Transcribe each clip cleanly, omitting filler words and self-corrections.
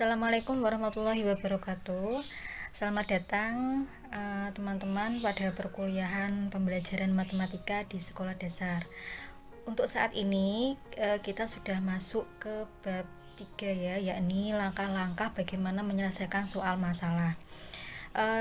Assalamualaikum warahmatullahi wabarakatuh. Selamat datang teman-teman pada perkuliahan pembelajaran matematika di sekolah dasar. Untuk saat ini kita sudah masuk ke bab 3 ya, yakni langkah-langkah bagaimana menyelesaikan soal masalah.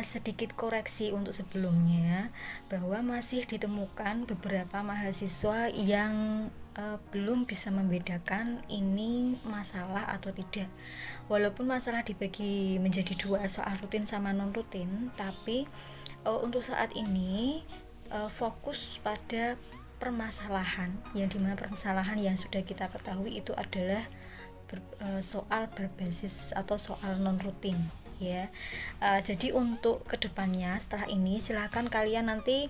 Sedikit koreksi untuk sebelumnya, bahwa masih ditemukan beberapa mahasiswa yang belum bisa membedakan ini masalah atau tidak. Walaupun masalah dibagi menjadi dua, soal rutin sama non rutin, tapi untuk saat ini fokus pada permasalahan, yang dimana permasalahan yang sudah kita ketahui itu adalah soal berbasis atau soal non rutin ya. Jadi untuk kedepannya setelah ini silahkan kalian nanti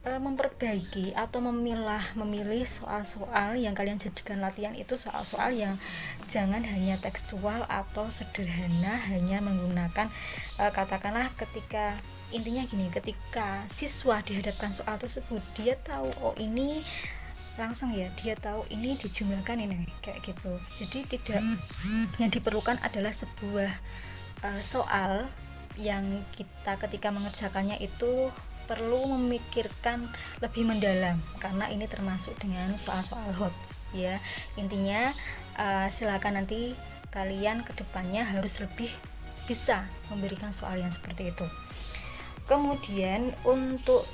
memperbaiki atau memilih soal-soal yang kalian jadikan latihan, itu soal-soal yang jangan hanya tekstual atau sederhana hanya menggunakan katakanlah ketika intinya gini, ketika siswa dihadapkan soal tersebut dia tahu oh ini langsung ya, dia tahu ini dijumlahkan ini kayak gitu. Jadi tidak, yang diperlukan adalah sebuah soal yang kita ketika mengerjakannya itu perlu memikirkan lebih mendalam, karena ini termasuk dengan soal-soal HOTS ya. Intinya silakan nanti kalian kedepannya harus lebih bisa memberikan soal yang seperti itu. Kemudian untuk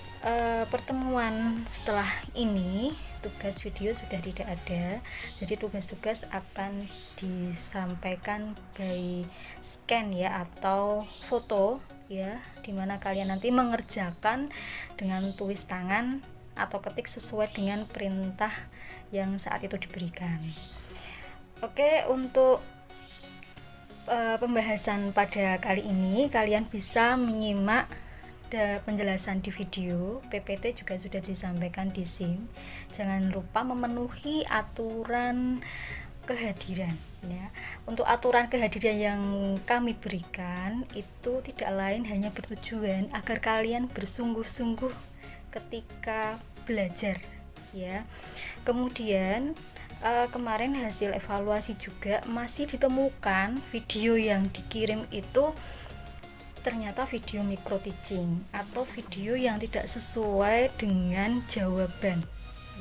pertemuan setelah ini tugas video sudah tidak ada, jadi tugas-tugas akan disampaikan by scan ya atau foto ya, dimana kalian nanti mengerjakan dengan tulis tangan atau ketik sesuai dengan perintah yang saat itu diberikan. Oke, untuk pembahasan pada kali ini kalian bisa menyimak penjelasan di video, PPT juga sudah disampaikan di SIM. Jangan lupa memenuhi aturan kehadiran ya. Untuk aturan kehadiran yang kami berikan itu tidak lain hanya bertujuan agar kalian bersungguh-sungguh ketika belajar ya. Kemudian kemarin hasil evaluasi juga masih ditemukan video yang dikirim itu ternyata video micro teaching atau video yang tidak sesuai dengan jawaban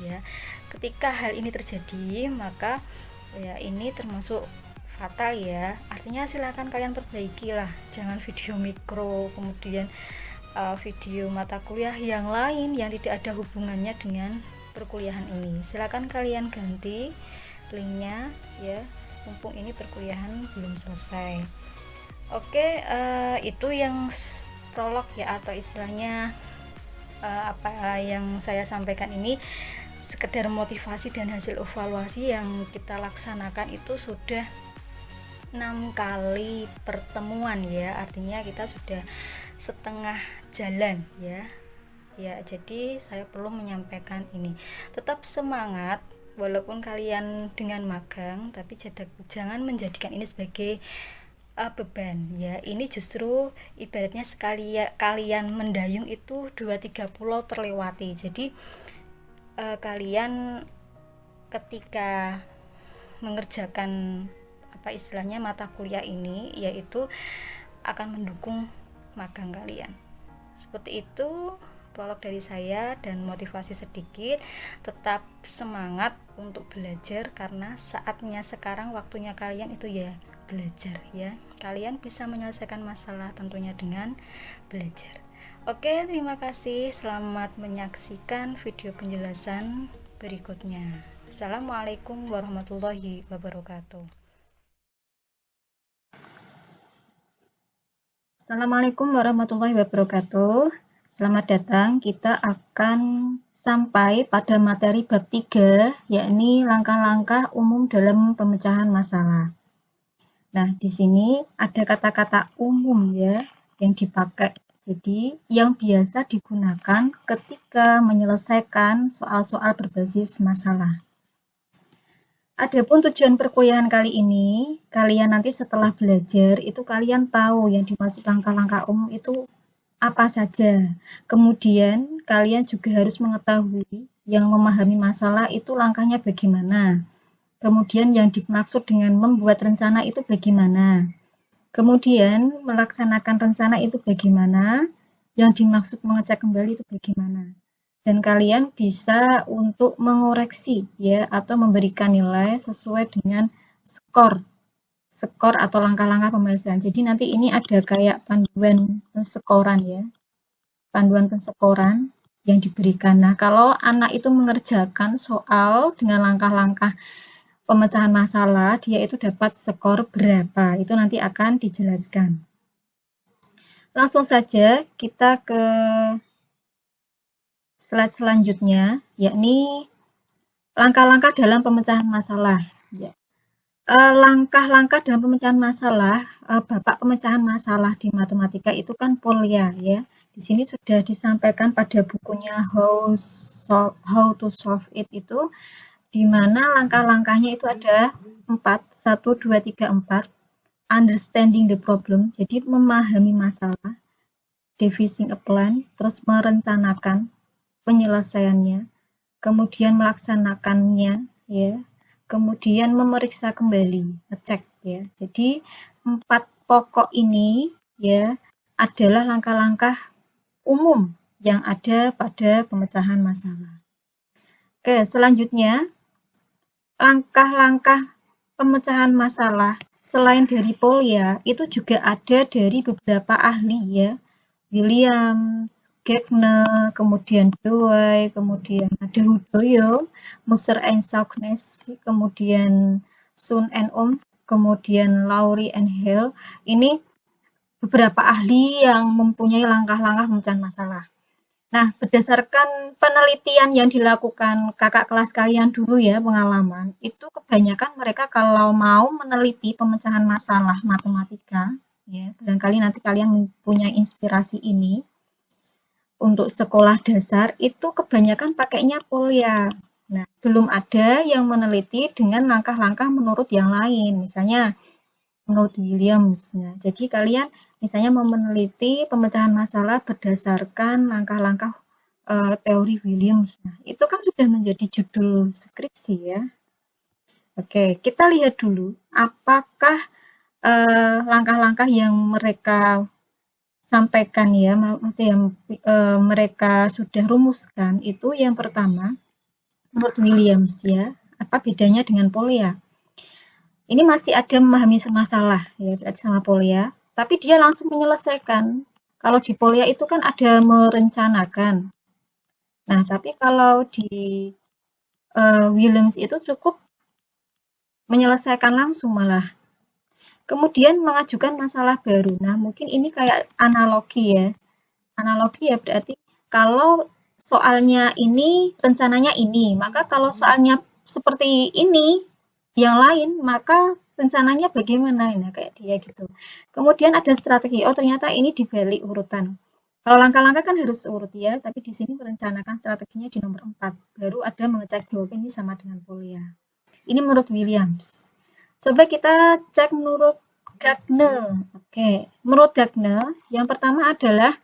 ya. Ketika hal ini terjadi maka ya ini termasuk fatal ya. Artinya silakan kalian perbaikilah, jangan video mikro kemudian video mata kuliah yang lain yang tidak ada hubungannya dengan perkuliahan ini. Silakan kalian ganti linknya ya, mumpung ini perkuliahan belum selesai. Oke, itu yang prolog ya, atau istilahnya apa yang saya sampaikan ini sekedar motivasi dan hasil evaluasi yang kita laksanakan itu sudah 6 kali pertemuan ya, artinya kita sudah setengah jalan ya. Ya, jadi saya perlu menyampaikan ini. Tetap semangat walaupun kalian dengan magang, tapi jangan menjadikan ini sebagai beban ya. Ini justru ibaratnya sekali kalian mendayung itu 2-3 pulau terlewati. Jadi kalian ketika mengerjakan apa istilahnya mata kuliah ini yaitu akan mendukung magang kalian. Seperti itu prolog dari saya dan motivasi sedikit. Tetap semangat untuk belajar karena saatnya sekarang, waktunya kalian itu ya belajar ya. Kalian bisa menyelesaikan masalah tentunya dengan belajar. Oke, terima kasih. Selamat menyaksikan video penjelasan berikutnya. Assalamualaikum warahmatullahi wabarakatuh. Assalamualaikum warahmatullahi wabarakatuh. Selamat datang. Kita akan sampai pada materi bab 3, yakni langkah-langkah umum dalam pemecahan masalah. Nah, di sini ada kata-kata umum ya yang dipakai. Jadi, yang biasa digunakan ketika menyelesaikan soal-soal berbasis masalah. Adapun tujuan perkuliahan kali ini, kalian nanti setelah belajar itu kalian tahu yang dimaksud langkah-langkah umum itu apa saja. Kemudian, kalian juga harus mengetahui yang memahami masalah itu langkahnya bagaimana. Kemudian yang dimaksud dengan membuat rencana itu bagaimana. Kemudian melaksanakan rencana itu bagaimana, yang dimaksud mengecek kembali itu bagaimana. Dan kalian bisa untuk mengoreksi ya atau memberikan nilai sesuai dengan skor skor atau langkah-langkah pemeriksaan. Jadi nanti ini ada kayak panduan pensekoran ya, panduan pensekoran yang diberikan. Nah, kalau anak itu mengerjakan soal dengan langkah-langkah pemecahan masalah, dia itu dapat skor berapa. Itu nanti akan dijelaskan. Langsung saja kita ke slide selanjutnya, yakni langkah-langkah dalam pemecahan masalah. Ya. Langkah-langkah dalam pemecahan masalah, bapak pemecahan masalah di matematika itu kan Polya ya. Di sini sudah disampaikan pada bukunya How to Solve It itu, di mana langkah-langkahnya itu ada 4, 1, 2, 3, 4. Understanding the problem, jadi memahami masalah, devising a plan, terus merencanakan penyelesaiannya, kemudian melaksanakannya, ya, kemudian memeriksa kembali, ngecek, ya. Jadi 4 pokok ini, ya, adalah langkah-langkah umum yang ada pada pemecahan masalah. Oke, selanjutnya langkah-langkah pemecahan masalah selain dari Polya itu juga ada dari beberapa ahli ya, Williams, Gagner, kemudian Dewey, kemudian ada Hudoyo, Musser and Sauknes, kemudian Sun and kemudian Lowry and Hale. Ini beberapa ahli yang mempunyai langkah-langkah pemecahan masalah. Nah, berdasarkan penelitian yang dilakukan kakak kelas kalian dulu ya, pengalaman, itu kebanyakan mereka kalau mau meneliti pemecahan masalah matematika, ya, barangkali nanti kalian mempunyai inspirasi ini, untuk sekolah dasar, itu kebanyakan pakainya Polya. Nah, belum ada yang meneliti dengan langkah-langkah menurut yang lain, misalnya menurut Williams. Nah, jadi kalian misalnya mau meneliti pemecahan masalah berdasarkan langkah-langkah teori Williams. Nah, itu kan sudah menjadi judul skripsi ya. Oke, kita lihat dulu apakah langkah-langkah yang mereka sampaikan ya, maksudnya yang mereka sudah rumuskan itu yang pertama menurut Williams ya. Apa bedanya dengan Polya? Ini masih ada memahami masalah ya, berarti sama Polya, tapi dia langsung menyelesaikan. Kalau di Polya itu kan ada merencanakan. Nah, tapi kalau di Williams itu cukup menyelesaikan langsung malah. Kemudian mengajukan masalah baru. Nah, mungkin ini kayak analogi ya. Analogi ya berarti kalau soalnya ini, rencananya ini, maka kalau soalnya seperti ini, yang lain, maka rencananya bagaimana? Nah, kayak dia gitu. Kemudian ada strategi, oh ternyata ini dibalik urutan. Kalau langkah-langkah kan harus urut ya, tapi di sini merencanakan strateginya di nomor 4. Baru ada mengecek jawaban ini sama dengan Polya. Ini menurut Williams. Coba kita cek menurut Gagner. Oke, menurut Gagner, yang pertama adalah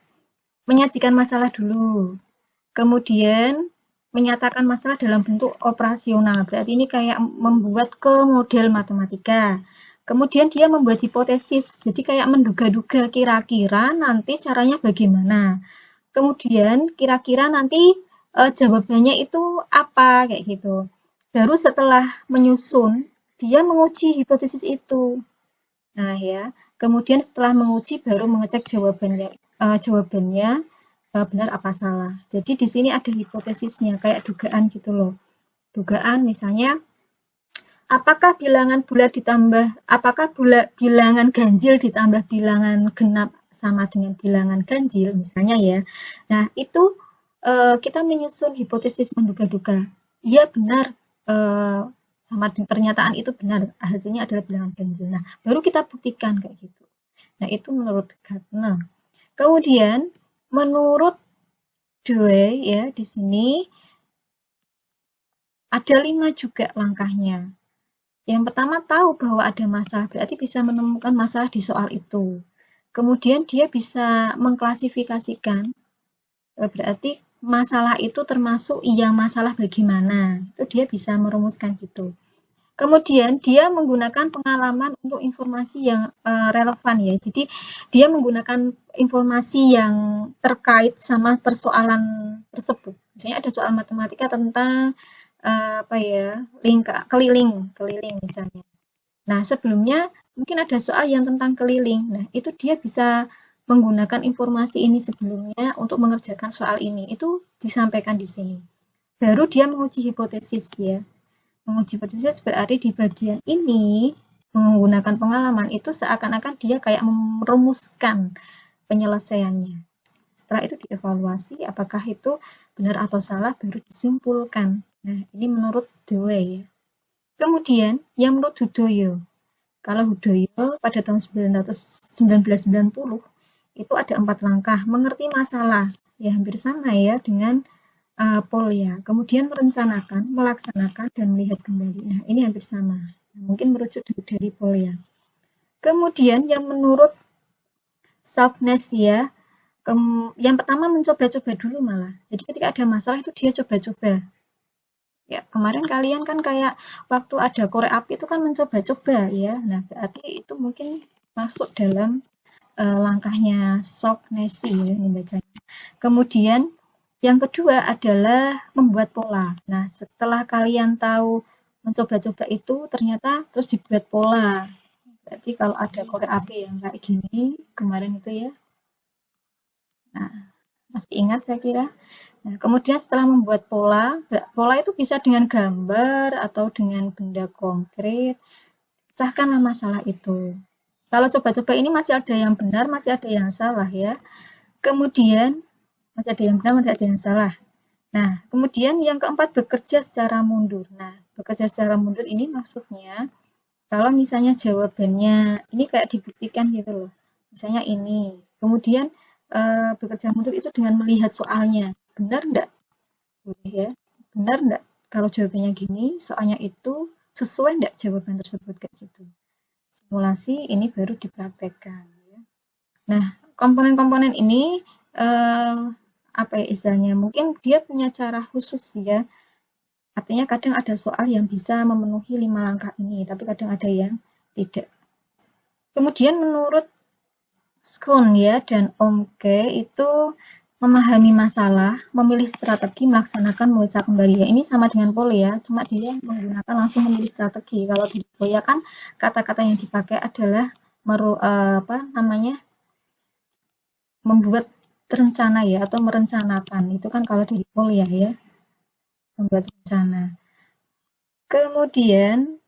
menyajikan masalah dulu. Kemudian menyatakan masalah dalam bentuk operasional. Berarti ini kayak membuat ke model matematika. Kemudian dia membuat hipotesis. Jadi kayak menduga-duga kira-kira nanti caranya bagaimana. Kemudian kira-kira nanti jawabannya itu apa kayak gitu. Baru setelah menyusun, dia menguji hipotesis itu. Nah ya, kemudian setelah menguji baru mengecek jawabannya benar apa salah. Jadi di sini ada hipotesisnya kayak dugaan gitu loh. Dugaan misalnya apakah bilangan bulat ditambah bilangan ganjil ditambah bilangan genap sama dengan bilangan ganjil misalnya ya. Nah, itu kita menyusun hipotesis menduga-duga. Iya benar sama pernyataan itu benar, hasilnya adalah bilangan ganjil. Nah, baru kita buktikan kayak gitu. Nah, itu menurut Gardner. Kemudian menurut Dewey ya di sini ada 5 juga langkahnya. Yang pertama tahu bahwa ada masalah, berarti bisa menemukan masalah di soal itu. Kemudian dia bisa mengklasifikasikan, berarti masalah itu termasuk yang masalah bagaimana. Itu dia bisa merumuskan gitu. Kemudian dia menggunakan pengalaman untuk informasi yang relevan ya. Jadi dia menggunakan informasi yang terkait sama persoalan tersebut. Misalnya ada soal matematika tentang apa ya, keliling, keliling misalnya. Nah, sebelumnya mungkin ada soal yang tentang keliling. Nah, itu dia bisa menggunakan informasi ini sebelumnya untuk mengerjakan soal ini. Itu disampaikan di sini. Baru dia menguji hipotesis ya. Menguji hipotesis berarti di bagian ini menggunakan pengalaman itu seakan-akan dia kayak merumuskan penyelesaiannya. Setelah itu dievaluasi apakah itu benar atau salah baru disimpulkan. Nah, ini menurut Dewey ya. Kemudian yang menurut Hudoyo. Kalau Hudoyo pada tahun 1990 itu ada 4 langkah mengerti masalah. Ya hampir sama ya dengan Polya, kemudian merencanakan, melaksanakan, dan melihat kembali. Nah, ini hampir sama. Mungkin merujuk dari Polya. Kemudian yang menurut softness ya, yang pertama mencoba-coba dulu malah. Jadi ketika ada masalah itu dia coba-coba. Ya, kemarin kalian kan kayak waktu ada korek api itu kan mencoba-coba ya. Nah, berarti itu mungkin masuk dalam langkahnya softness ya ini bacanya. Kemudian yang kedua adalah membuat pola. Nah, setelah kalian tahu mencoba-coba itu, ternyata terus dibuat pola. Berarti kalau ada korek api yang kayak gini, kemarin itu ya. Nah, masih ingat saya kira. Nah, kemudian setelah membuat pola, pola itu bisa dengan gambar atau dengan benda konkret. Pecahkanlah masalah itu. Kalau coba-coba ini masih ada yang benar, masih ada yang salah ya. Kemudian, masih ada yang benar, masih ada yang salah. Nah, kemudian yang keempat bekerja secara mundur. Nah, bekerja secara mundur ini maksudnya kalau misalnya jawabannya ini kayak dibuktikan gitu loh. Misalnya ini. Kemudian bekerja mundur itu dengan melihat soalnya. Benar enggak? Boleh ya. Benar enggak? Kalau jawabannya gini, soalnya itu sesuai enggak jawaban tersebut kayak gitu. Simulasi ini baru dipraktekkan ya. Nah, komponen-komponen ini apa ya istilahnya? Mungkin dia punya cara khusus ya. Artinya kadang ada soal yang bisa memenuhi 5 langkah ini, tapi kadang ada yang tidak. Kemudian menurut Skun ya dan Omke itu memahami masalah, memilih strategi, melaksanakan, melacak kembali. Ya, ini sama dengan Poli ya, cuma dia menggunakan langsung memilih strategi. Kalau di Poli kan kata-kata yang dipakai adalah apa namanya membuat rencana ya atau merencanakan. Itu kan kalau dari Poli ya, membuat rencana. Kemudian,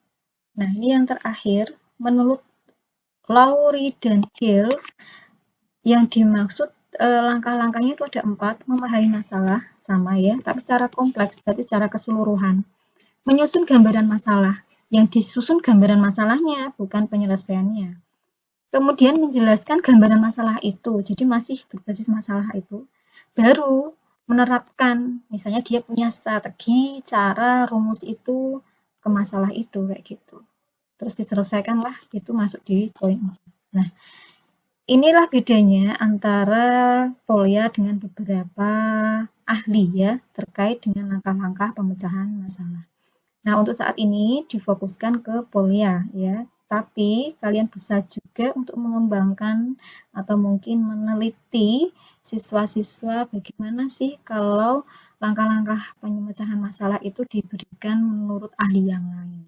nah ini yang terakhir, menurut Lowry dan Gill, yang dimaksud langkah-langkahnya itu ada 4, memahami masalah, sama ya, tapi secara kompleks, berarti secara keseluruhan. Menyusun gambaran masalah, yang disusun gambaran masalahnya, bukan penyelesaiannya. Kemudian menjelaskan gambaran masalah itu, jadi masih berbasis masalah itu. Baru menerapkan, misalnya dia punya strategi, cara, rumus itu ke masalah itu, kayak gitu. Terus diselesaikanlah, itu masuk di poin 4. Nah, inilah bedanya antara Polya dengan beberapa ahli ya, terkait dengan langkah-langkah pemecahan masalah. Nah, untuk saat ini difokuskan ke Polya ya, tapi kalian bisa juga untuk mengembangkan atau mungkin meneliti siswa-siswa bagaimana sih kalau langkah-langkah pemecahan masalah itu diberikan menurut ahli yang lain.